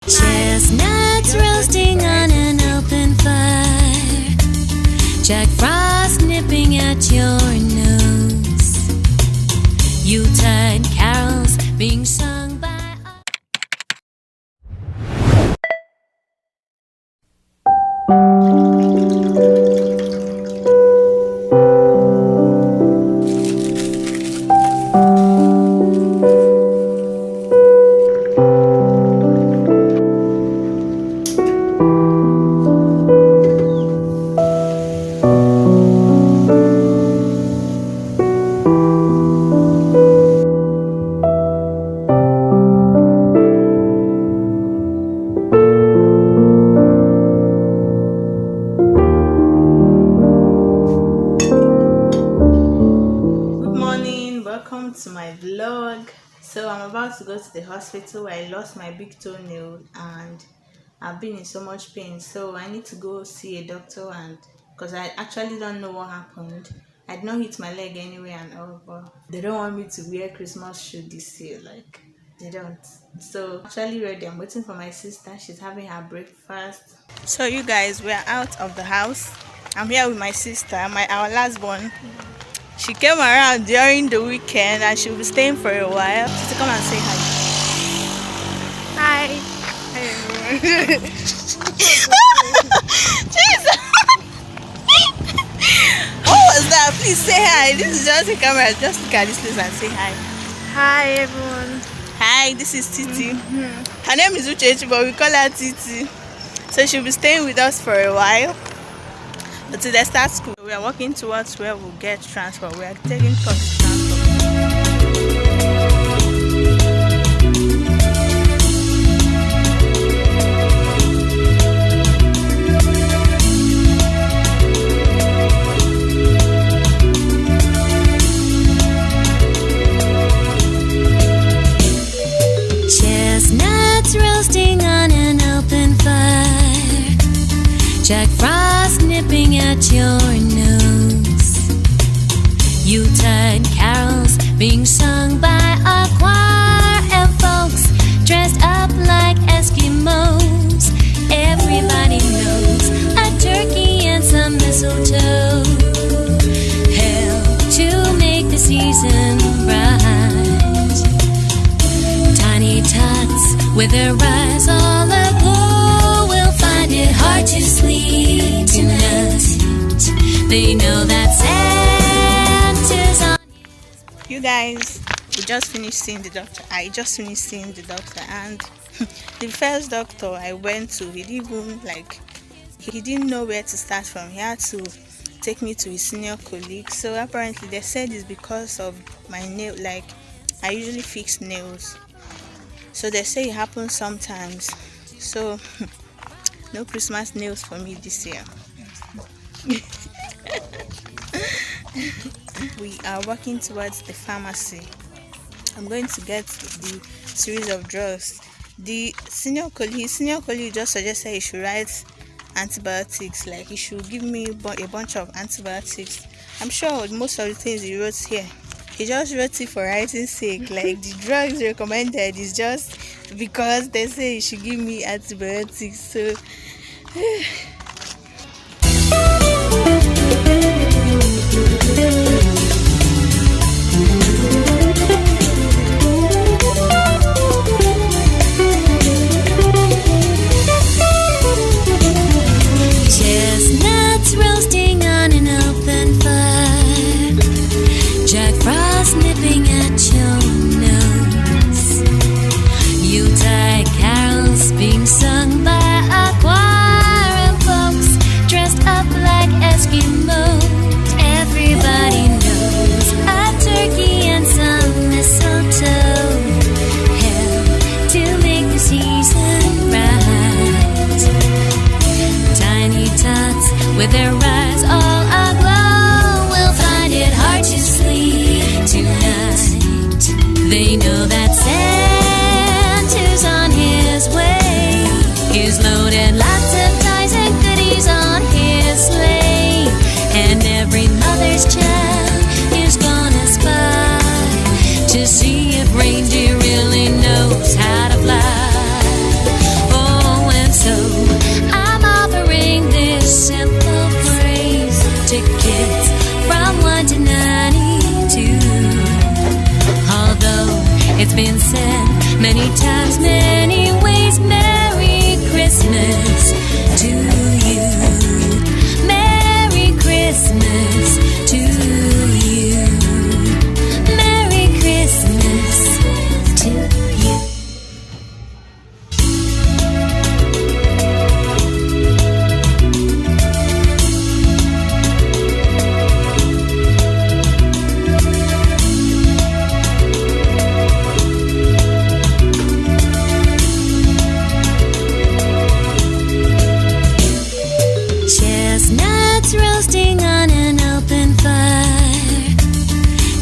Chestnuts roasting on an open fire. Jack Frost nipping at your nose. Yuletide carols being sung by to my vlog. So I'm about to go to the hospital. I lost my big toenail and I've been in so much pain, so I need to go see a doctor, and because I actually don't know what happened. I did not hit my leg anyway and all, but they don't want me to wear Christmas shoe this year, like they don't. So actually ready. I'm waiting for my sister. She's having her breakfast. So you guys, we're out of the house. I'm here with my sister, our last one. She came around during the weekend and she'll be staying for a while. So come and say hi. Hi. Hi everyone. Jesus. What was that? Please say hi. This is just a camera. Just look at this place and say hi. Hi everyone. Hi, this is Titi. Her name is Uchechi, but we call her Titi. So she'll be staying with us for a while until they start school. We are walking towards where we'll get transport. We are taking public transport. Chestnuts roasting on an open fire. Jack Frost nipping at your nose. Yuletide carols being sung by a choir of folks dressed up like Eskimos. Everybody knows a turkey and some mistletoe help to make the season bright. Tiny tots with their eyes all aglow will find it hard to sleep tonight. They know that Santa's on. You guys, we just finished seeing the doctor. I just finished seeing the doctor, and the first doctor I went to, he didn't know where to start from. He had to take me to his senior colleague. So apparently they said it's because of my nail, like I usually fix nails. So they say it happens sometimes. So no Christmas nails for me this year. We are walking towards the pharmacy. I'm going to get the series of drugs. The senior colleague just suggested he should write antibiotics, like he should give me a bunch of antibiotics. I'm sure most of the things he wrote here, he just wrote it for writing's sake. Like the drugs recommended is just because they say he should give me antibiotics. So Chestnuts roasting on an open fire. Jack Frost nipping at your nose. Yuletide carols being sung by a choir of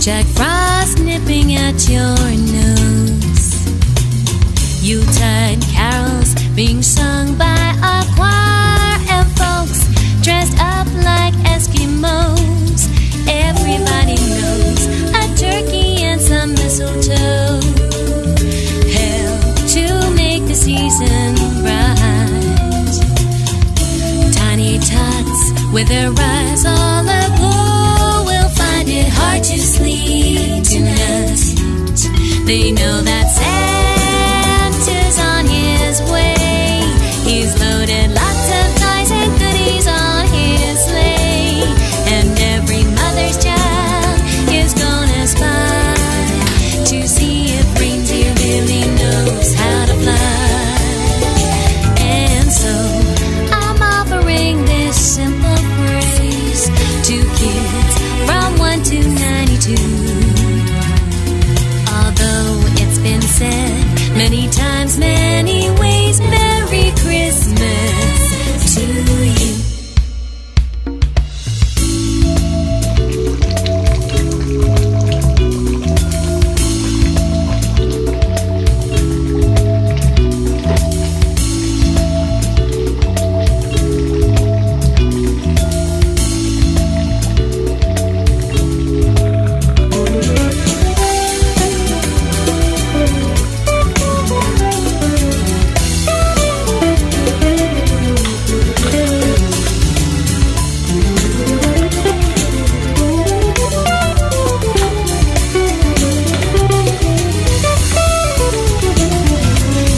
Jack Frost nipping at your nose. Yuletide carols being sung by a choir, and folks dressed up like Eskimos. Everybody knows a turkey and some mistletoe help to make the season bright. Tiny tots with their eyes all aglow will find it hard to sleep tonight. They know that Santa's on his way. He's loaded lots of toys and goodies on his sleigh, and every mother's child is gonna spy to see if reindeer really knows how to fly. And so I'm offering this simple phrase to kids from 1 to 92. Although it's been said many times, many ways, Merry Christmas to you.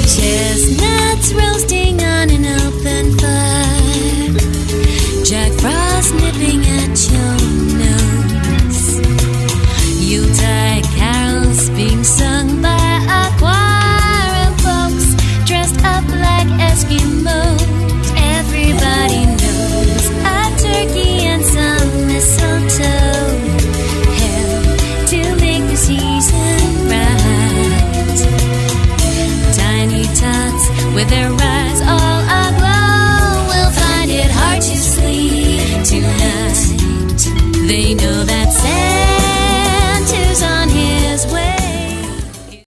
Chestnuts roasting on an open fire, Jack Frost nipping at your nose. Yuletide carols being sung by a choir, and folks dressed up like Eskimos. Everybody knows a turkey and some mistletoe help to make the season bright. Tiny tots with their